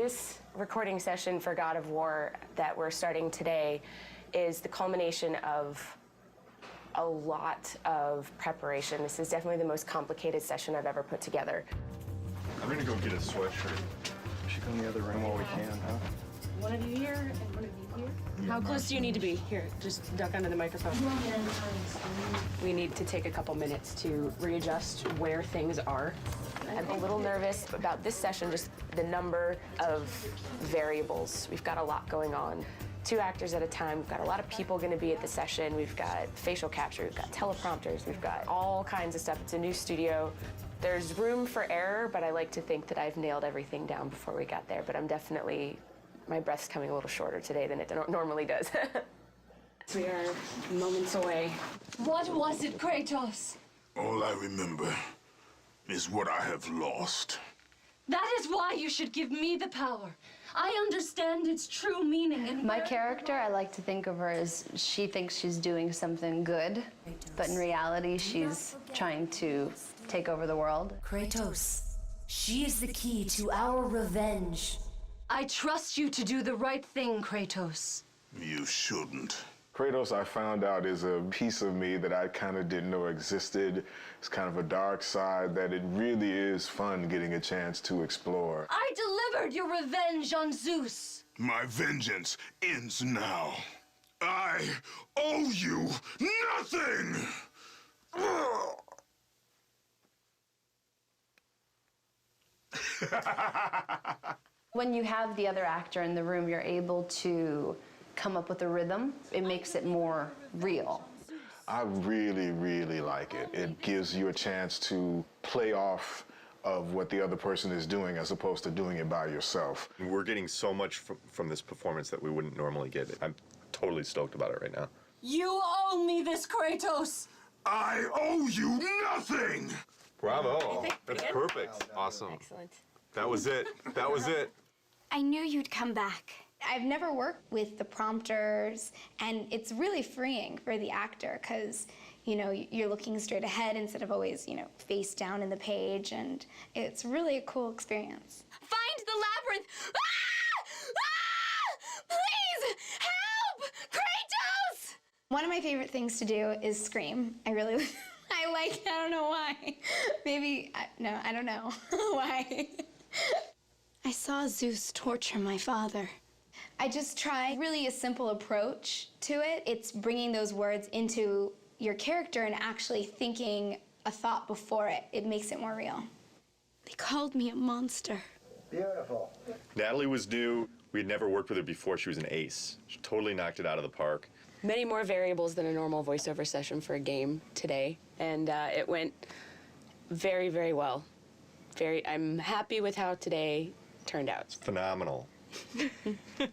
This recording session for God of War that we're starting today is the culmination of a lot of preparation. This is definitely the most complicated session I've ever put together. I'm gonna go get a sweatshirt. We should go in the other room while we can, huh? One of you here and one of you here. How close do you need to be? Here, just duck under the microphone. We need to take a couple minutes to readjust where things are. I'm a little nervous about this session, just the number of variables. We've got a lot going on. 2 actors at a time. We've got a lot of people going to be at the session. We've got facial capture, we've got teleprompters, we've got all kinds of stuff. It's a new studio. There's room for error, but I like to think that I've nailed everything down before we got there. But I'm definitely, my breath's coming a little shorter today than it normally does. We are moments away. What was it, Kratos? All I remember is what I have lost. That is why you should give me the power. I understand its true meaning. And my character, I like to think of her as she thinks she's doing something good, but in reality, she's trying to take over the world. Kratos, she is the key to our revenge. I trust you to do the right thing, Kratos. You shouldn't. Kratos, I found out, is a piece of me that I kind of didn't know existed. It's kind of a dark side that it really is fun getting a chance to explore. I delivered your revenge on Zeus. My vengeance ends now. I owe you nothing! When you have the other actor in the room, you're able to come up with a rhythm. It makes it more real. I really, really like it. It gives you a chance to play off of what the other person is doing as opposed to doing it by yourself. We're getting so much from this performance that we wouldn't normally get. I'm totally stoked about it right now. You owe me this, Kratos. I owe you nothing! Bravo. That's perfect. Awesome. Excellent. That was it. That was it. I knew you'd come back. I've never worked with the prompters, and it's really freeing for the actor because, you know, you're looking straight ahead instead of always, you know, face down in the page, and it's really a cool experience. Find the labyrinth! Ah! Ah! Please, help! Kratos! One of my favorite things to do is scream. I really, I don't know why. Maybe, no, I don't know why. I saw Zeus torture my father. I just try really a simple approach to it. It's bringing those words into your character and actually thinking a thought before it. It makes it more real. They called me a monster. Beautiful. Natalie was new. We had never worked with her before. She was an ace. She totally knocked it out of the park. Many more variables than a normal voiceover session for a game today, and it went very, very well. I'm happy with how today turned out. Phenomenal.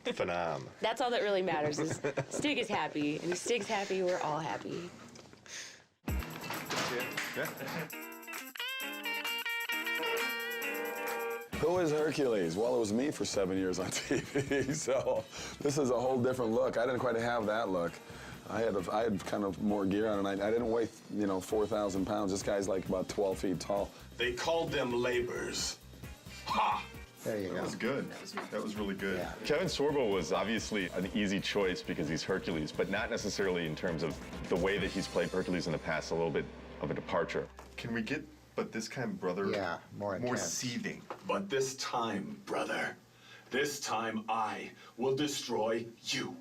Phenom. That's all that really matters is Stig is happy, and if Stig's happy, we're all happy. Who is Hercules? Well, it was me for 7 years on TV, so this is a whole different look. I didn't quite have that look. I had kind of more gear on, and I didn't weigh, 4,000 pounds. This guy's like about 12 feet tall. They called them labors. Ha! There you go. That was good. That was really good. Yeah. Kevin Sorbo was obviously an easy choice because he's Hercules, but not necessarily in terms of the way that he's played Hercules in the past, a little bit of a departure. Can we get, but this time, brother, Yeah, more intense. seething? But this time, brother, this time I will destroy you.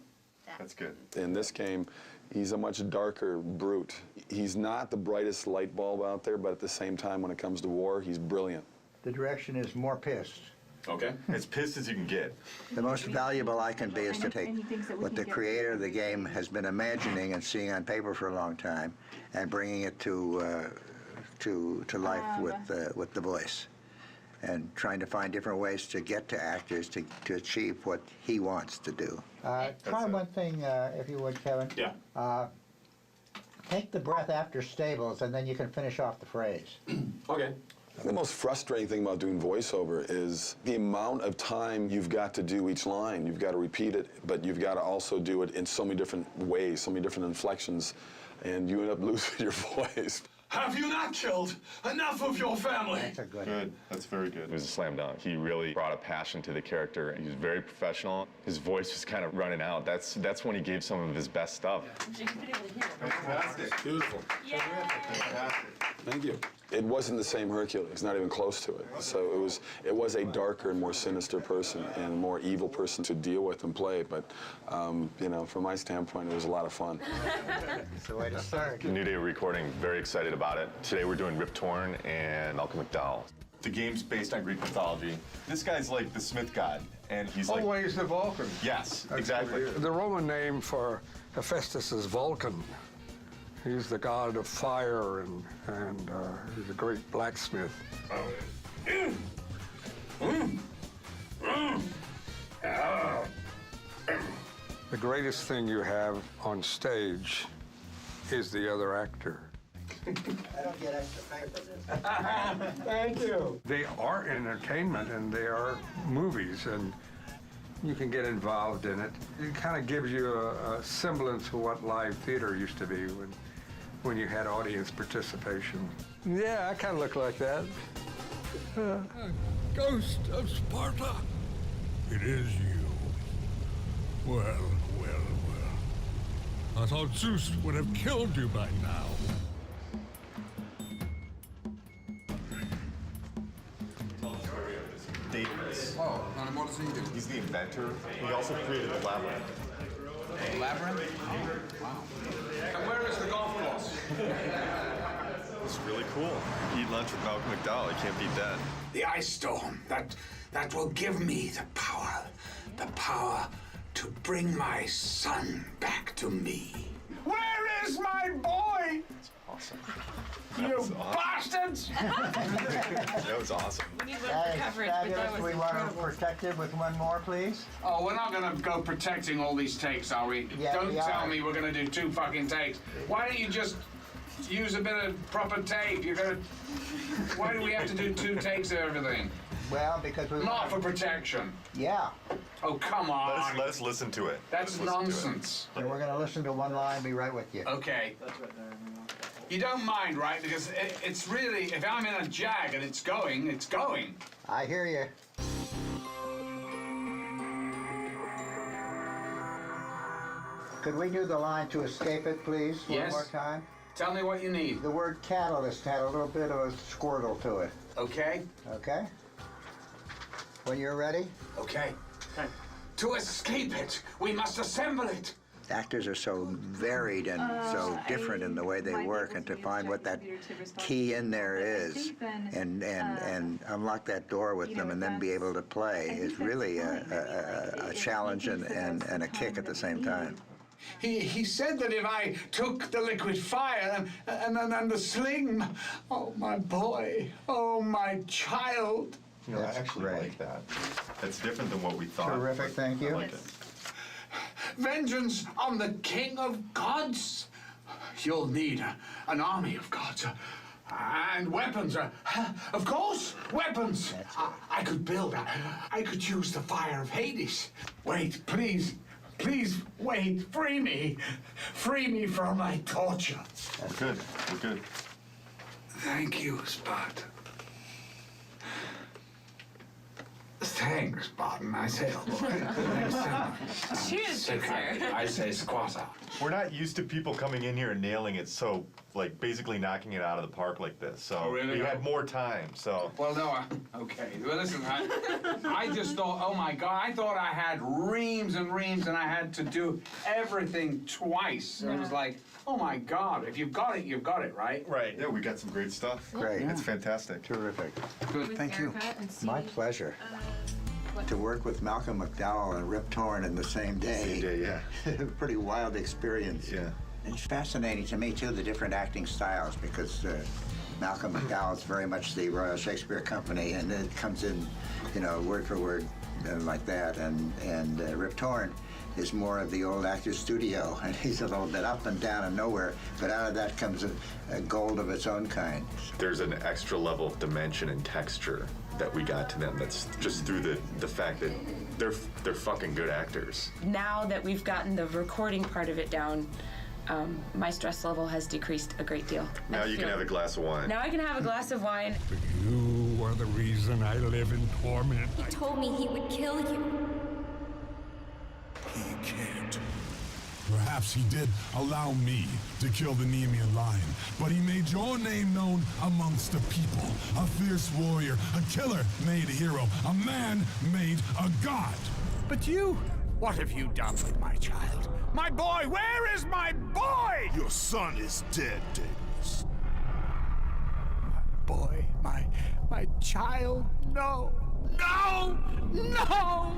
That's good. In this game, he's a much darker brute. He's not the brightest light bulb out there, but at the same time, when it comes to war, he's brilliant. The direction is more pissed. Okay. As pissed as you can get. The most valuable I can be is to take what the creator of the game has been imagining and seeing on paper for a long time and bringing it to life with the voice, and trying to find different ways to get to actors to achieve what he wants to do. Try one thing, if you would, Kevin. Yeah. Take the breath after stables, and then you can finish off the phrase. Okay. The most frustrating thing about doing voiceover is the amount of time you've got to do each line. You've got to repeat it, but you've got to also do it in so many different ways, so many different inflections, and you end up losing your voice. Have you not killed enough of your family? That's a good. Good. That's very good. It was a slam dunk. He really brought a passion to the character. He was very professional. His voice was kind of running out. That's when he gave some of his best stuff. Fantastic. Beautiful. Fantastic. Thank you. It wasn't the same Hercules, not even close to it. So it was a darker and more sinister person and a more evil person to deal with and play. But you know, from my standpoint, it was a lot of fun. It's the way to start. New Day recording, very excited about it. Today we're doing Rip Torn and Malcolm McDowell. The game's based on Greek mythology. This guy's like the Smith god, and he's like... Oh, he's the Vulcan. Yes, exactly. The Roman name for Hephaestus is Vulcan. He's the god of fire, and he's a great blacksmith. The greatest thing you have on stage is the other actor. I don't get extra pay for this. Thank you. They are entertainment, and they are movies, and you can get involved in it. It kind of gives you a semblance of what live theater used to be when you had audience participation. Yeah, I kind of look like that. Ghost of Sparta, it is you. Well. I thought Zeus would have killed you by now. Daedalus. Oh, and what does he do? He's the inventor. He also created the labyrinth. Labyrinth? Wow. And where is the golf course? It's really cool. Eat lunch with Malcolm McDowell. You can't beat that. The ice storm, that will give me the power to bring my son back to me. Where is my boy? Awesome. You bastards! That was awesome. That is fabulous. We want to protect it with one more, please. Oh, we're not gonna go protecting all these takes, are we? Yeah, Don't we tell are. me we're gonna do 2 fucking takes. Why don't you just use a bit of proper tape? Why do we have to do 2 takes of everything? Well, because we Not for protection. Yeah. Oh, come on. Let's listen to it. That's nonsense. And we're going to listen to one line and be right with you. Okay. You don't mind, right? Because it's really, if I'm in a jag and it's going, it's going. I hear you. Could we do the line to escape it, please, Yes. one more time? Tell me what you need. The word catalyst had a little bit of a squirtle to it. Okay? Okay? When you're ready? Okay. To escape it, we must assemble it. Actors are so varied and so different in the way they work, and to find what that key in there is and unlock that door with them and then be able to play is really a challenge and a kick at the same time. He said that if I took the liquid fire and the sling, oh, my boy, oh, my child. You know, That's I actually great. like that. That's different than what we thought. Terrific, thank you. I like it. Vengeance on the king of gods. You'll need an army of gods. And weapons. Of course, weapons. I could build. I could use the fire of Hades. Wait, please. Please, wait. Free me. Free me from my torture. We're good. We're good. Thank you, Sparta. Thanks, Spartan. I say, thanks so much. Cheers, good sir. I say squatta. We're not used to people coming in here and nailing it so, like, basically knocking it out of the park like this. So Oh, really? we had more time, so. Well, no, okay. Well, listen, I just thought, oh my God, I thought I had reams and reams and I had to do everything twice. And it was like, oh my God, if you've got it, right? Right. Yeah, we got some great stuff. Great. It's fantastic. Terrific. Good. Thank you. My pleasure. To work with Malcolm McDowell and Rip Torn in the same day. Same day, yeah. Pretty wild experience. Yeah. It's fascinating to me, too, the different acting styles, because Malcolm McDowell is very much the Royal Shakespeare Company, and it comes in, you know, word for word like that. And Rip Torn is more of the old actor's studio, and he's a little bit up and down and nowhere, but out of that comes a gold of its own kind. There's an extra level of dimension and texture that we got to them that's just through the fact that they're fucking good actors. Now that we've gotten the recording part of it down, My stress level has decreased a great deal. Now you can have a glass of wine. Now I can have a glass of wine. You are the reason I live in torment. He told me he would kill you. He can't. Perhaps he did allow me to kill the Nemean lion, but he made your name known amongst the people. A fierce warrior, a killer made a hero, a man made a god. But you, what have you done with my child? My boy, where is my boy? Your son is dead, Daedalus. Boy, my child, no, no, no!